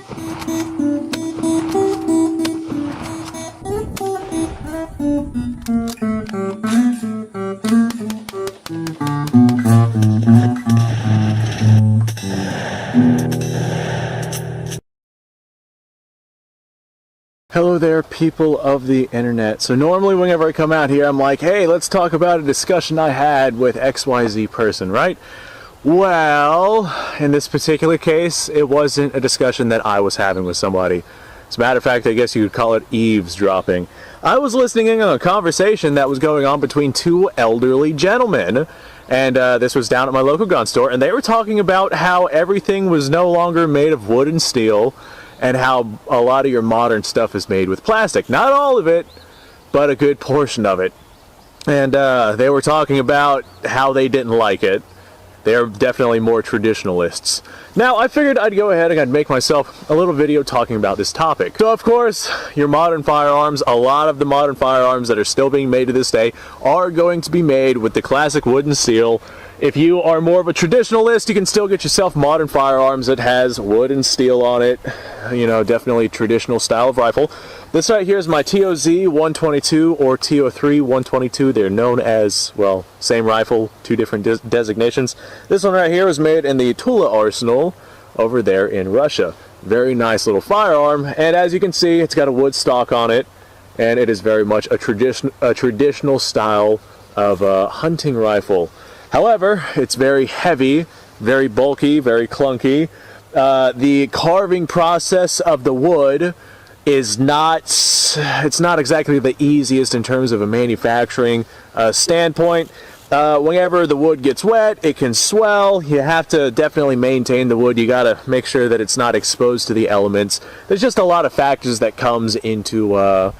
Hello there, people of the internet. So normally whenever I come out here, I'm like, hey, let's talk about a discussion I had with XYZ person, right? Well, in this particular case, it wasn't a discussion that I was having with somebody. As a matter of fact, I guess you could call it eavesdropping. I was listening in on a conversation that was going on between two elderly gentlemen. And this was down at my local gun store, and they were talking about how everything was no longer made of wood and steel, and how a lot of your modern stuff is made with plastic. Not all of it, but a good portion of it. And they were talking about how they didn't like it. They're definitely more traditionalists. Now, I figured I'd go ahead and I'd make myself a little video talking about this topic. So, of course, your modern firearms, a lot of the modern firearms that are still being made to this day are going to be made with the classic wood and steel. If you are more of a traditionalist, you can still get yourself modern firearms that has wood and steel on it. You know, definitely traditional style of rifle. This right here is my TOZ 122 or TO3 122. They're known as, well, same rifle, two different designations. This one right here was made in the Tula arsenal over there in Russia. Very nice little firearm, and as you can see, it's got a wood stock on it, and it is very much a traditional style of hunting rifle. However, it's very heavy, very bulky, very clunky. The carving process of the wood is it's not exactly the easiest in terms of a manufacturing standpoint. Whenever the wood gets wet, it can swell. You have to definitely maintain the wood. You gotta make sure that it's not exposed to the elements. There's just a lot of factors that comes into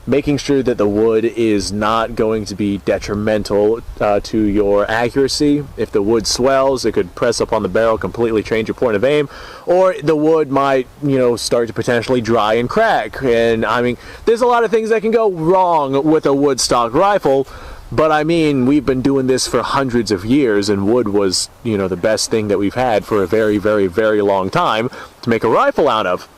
making sure that the wood is not going to be detrimental to your accuracy. If the wood swells, it could press up on the barrel, completely change your point of aim, or the wood might, you know, start to potentially dry and crack. And I mean, there's a lot of things that can go wrong with a wood stock rifle, but I mean, we've been doing this for hundreds of years, and wood was, you know, the best thing that we've had for a very, very, very long time to make a rifle out of.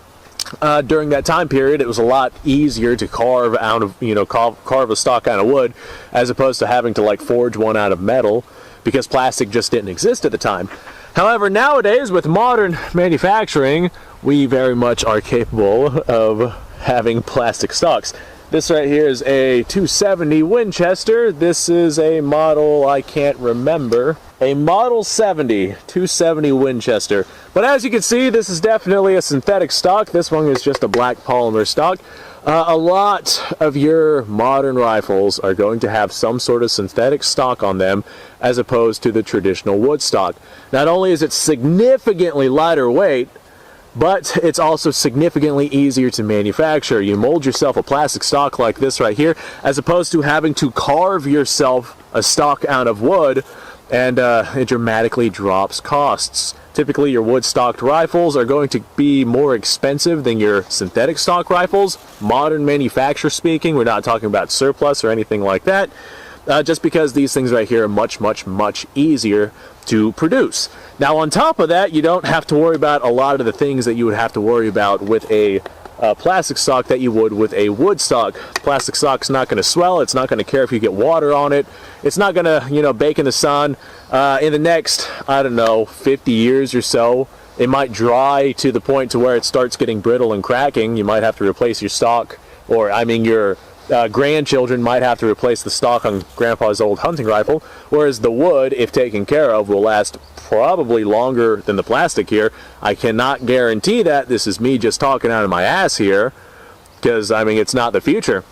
During that time period, it was a lot easier to carve out of, you know, carve a stock out of wood, as opposed to having to like forge one out of metal, because plastic just didn't exist at the time. However, nowadays with modern manufacturing, we very much are capable of having plastic stocks. This right here is a 270 Winchester. This is a model I can't remember. A Model 70, 270 Winchester. But as you can see, this is definitely a synthetic stock. This one is just a black polymer stock. A lot of your modern rifles are going to have some sort of synthetic stock on them, as opposed to the traditional wood stock. Not only is it significantly lighter weight, but it's also significantly easier to manufacture. You mold yourself a plastic stock like this right here, as opposed to having to carve yourself a stock out of wood, and it dramatically drops costs. Typically, your wood stocked rifles are going to be more expensive than your synthetic stock rifles. Modern manufacturer speaking, we're not talking about surplus or anything like that, just because these things right here are much, much, much easier to produce. Now, on top of that, you don't have to worry about a lot of the things that you would have to worry about with a plastic stock that you would with a wood stock. Plastic stock's not going to swell. It's not going to care if you get water on it. It's not going to, you know, bake in the sun. In the next, I don't know, 50 years or so, it might dry to the point to where it starts getting brittle and cracking. You might have to replace your stock, or I mean your grandchildren might have to replace the stock on grandpa's old hunting rifle, whereas the wood, if taken care of, will last probably longer than the plastic here. I cannot guarantee that. This is me just talking out of my ass here, because I mean, it's not the future.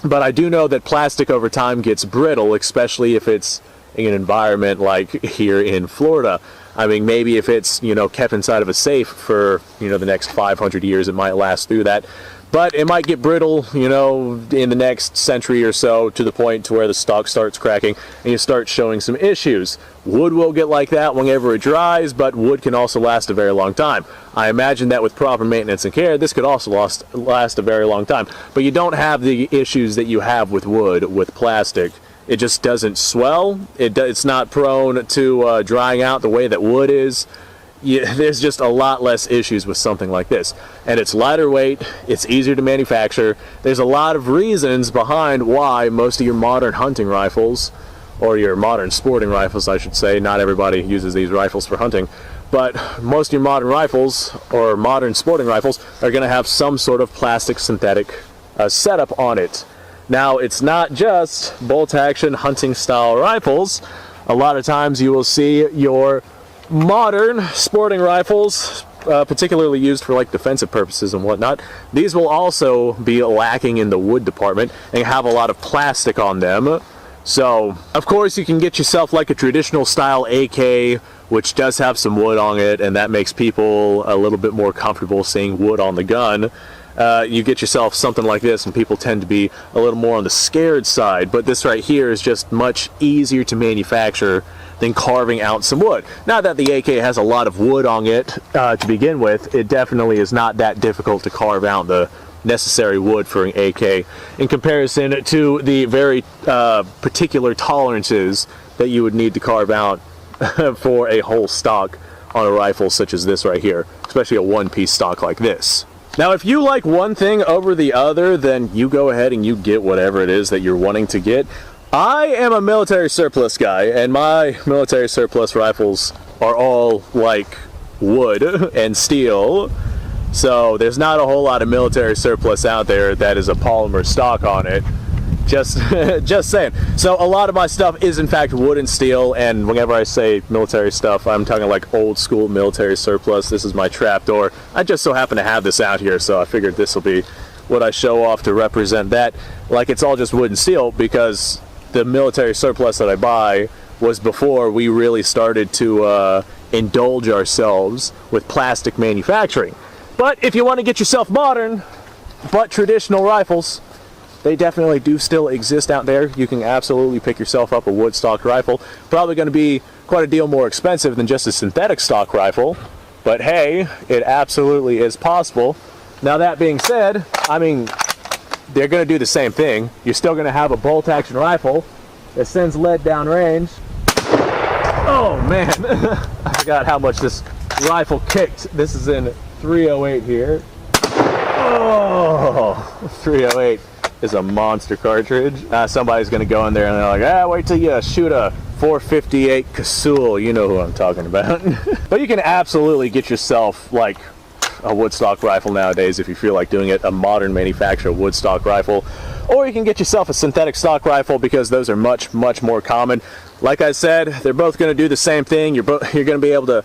But I do know that plastic over time gets brittle, especially if it's in an environment like here in Florida. I mean, maybe if it's, you know, kept inside of a safe for, you know, the next 500 years, it might last through that. But it might get brittle, you know, in the next century or so, to the point to where the stock starts cracking and you start showing some issues. Wood will get like that whenever it dries, but wood can also last a very long time. I imagine that with proper maintenance and care, this could also last a very long time. But you don't have the issues that you have with wood, with plastic. It just doesn't swell. It's not prone to drying out the way that wood is. there's just a lot less issues with something like this. And it's lighter weight, it's easier to manufacture. There's a lot of reasons behind why most of your modern hunting rifles, or your modern sporting rifles I should say, not everybody uses these rifles for hunting, but most of your modern rifles, or modern sporting rifles, are going to have some sort of plastic synthetic setup on it. Now, it's not just bolt action hunting style rifles. A lot of times you will see your modern sporting rifles, particularly used for like defensive purposes and whatnot, these will also be lacking in the wood department and have a lot of plastic on them. So, of course, you can get yourself like a traditional style AK, which does have some wood on it, and that makes people a little bit more comfortable seeing wood on the gun. You get yourself something like this, and people tend to be a little more on the scared side, but this right here is just much easier to manufacture than carving out some wood. Now that the AK has a lot of wood on it to begin with, it definitely is not that difficult to carve out the necessary wood for an AK in comparison to the very particular tolerances that you would need to carve out for a whole stock on a rifle such as this right here, especially a one-piece stock like this. Now, if you like one thing over the other, then you go ahead and you get whatever it is that you're wanting to get. I am a military surplus guy, and my military surplus rifles are all like wood and steel. So there's not a whole lot of military surplus out there that is a polymer stock on it. Just saying. So a lot of my stuff is in fact wood and steel, and whenever I say military stuff, I'm talking like old school military surplus. This is my trapdoor. I just so happen to have this out here, so I figured this will be what I show off to represent that. Like, it's all just wood and steel because the military surplus that I buy was before we really started to indulge ourselves with plastic manufacturing. But if you want to get yourself modern but traditional rifles, they definitely do still exist out there. You can absolutely pick yourself up a wood stock rifle. Probably going to be quite a deal more expensive than just a synthetic stock rifle, but hey, it absolutely is possible. Now, that being said, I mean, they're going to do the same thing. You're still going to have a bolt action rifle that sends lead down range. Oh man, I forgot how much this rifle kicked. This is in 308 here. Oh, 308 is a monster cartridge. Somebody's going to go in there and they're like, wait till you shoot a 458 Casull. You know who I'm talking about. But you can absolutely get yourself like a woodstock rifle nowadays if you feel like doing it, a modern manufactured woodstock rifle. Or you can get yourself a synthetic stock rifle because those are much, much more common. Like I said, they're both going to do the same thing. You're going to be able to,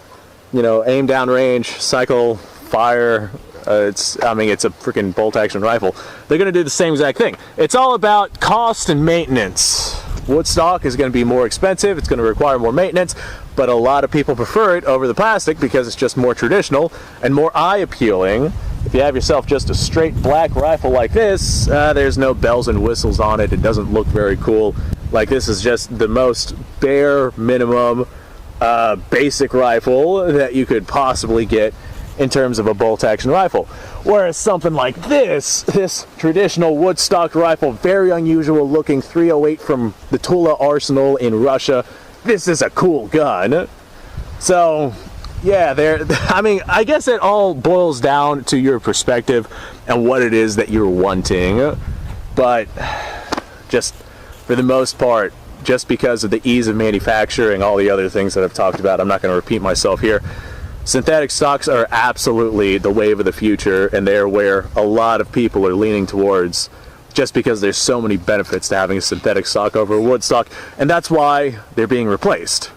you know, aim down range, cycle, fire. It's a freaking bolt action rifle. They're going to do the same exact thing. It's all about cost and maintenance. Woodstock is going to be more expensive. It's going to require more maintenance, but a lot of people prefer it over the plastic because it's just more traditional and more eye appealing. If you have yourself just a straight black rifle like this, there's no bells and whistles on it. It doesn't look very cool. Like, this is just the most bare minimum basic rifle that you could possibly get in terms of a bolt action rifle. Whereas something like this traditional woodstock rifle, very unusual looking 308 from the Tula Arsenal in Russia, this is a cool gun. So yeah, I guess it all boils down to your perspective and what it is that you're wanting. But just for the most part, just because of the ease of manufacturing, all the other things that I've talked about, I'm not going to repeat myself here. Synthetic stocks are absolutely the wave of the future, and they're where a lot of people are leaning towards, just because there's so many benefits to having a synthetic stock over a wood stock, and that's why they're being replaced.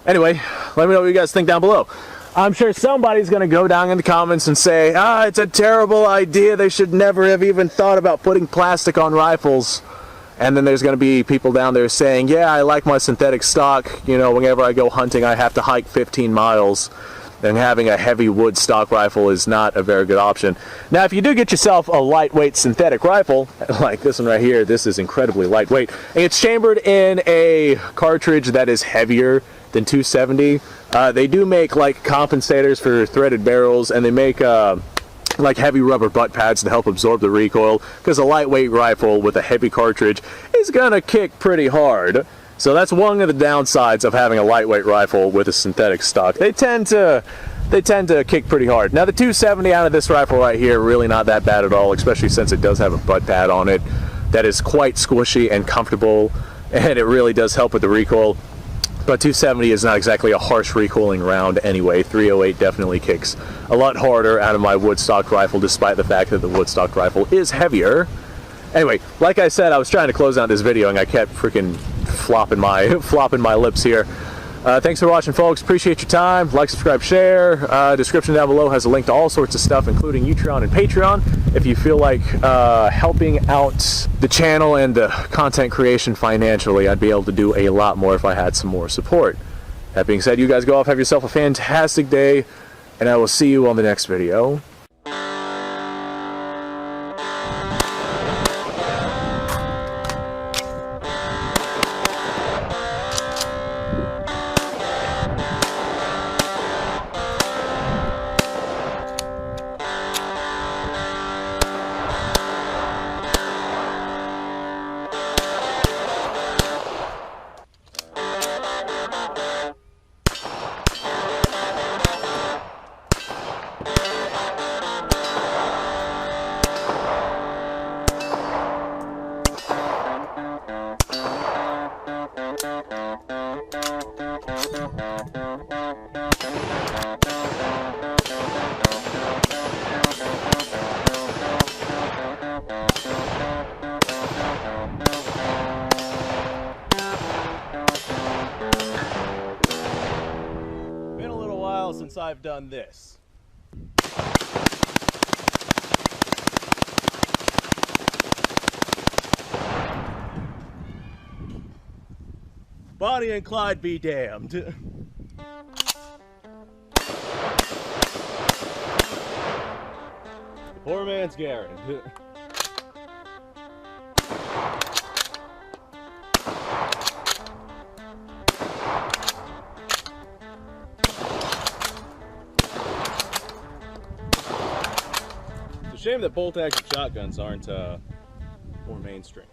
Anyway, let me know what you guys think down below. I'm sure somebody's going to go down in the comments and say, it's a terrible idea, they should never have even thought about putting plastic on rifles. And then there's going to be people down there saying, yeah, I like my synthetic stock, you know, whenever I go hunting I have to hike 15 miles. And having a heavy wood stock rifle is not a very good option. Now, if you do get yourself a lightweight synthetic rifle, like this one right here, this is incredibly lightweight. And it's chambered in a cartridge that is heavier than 270. They do make like compensators for threaded barrels, and they make like heavy rubber butt pads to help absorb the recoil, because a lightweight rifle with a heavy cartridge is gonna kick pretty hard. So that's one of the downsides of having a lightweight rifle with a synthetic stock. They tend to kick pretty hard. Now the 270 out of this rifle right here, really not that bad at all, especially since it does have a butt pad on it that is quite squishy and comfortable, and it really does help with the recoil. But 270 is not exactly a harsh recoiling round anyway. 308 definitely kicks a lot harder out of my wood stock rifle, despite the fact that the wood stock rifle is heavier. Anyway, like I said, I was trying to close out this video and I kept freaking flopping my lips here. Thanks for watching, folks. Appreciate your time. Like, subscribe, share. Description down below has a link to all sorts of stuff, including Utreon and Patreon. If you feel like helping out the channel and the content creation financially, I'd be able to do a lot more if I had some more support. That being said, you guys go off, have yourself a fantastic day, and I will see you on the next video. Been a little while since I've done this. Bonnie and Clyde be damned. Poor man's Garrett. It's a shame that bolt action shotguns aren't more mainstream.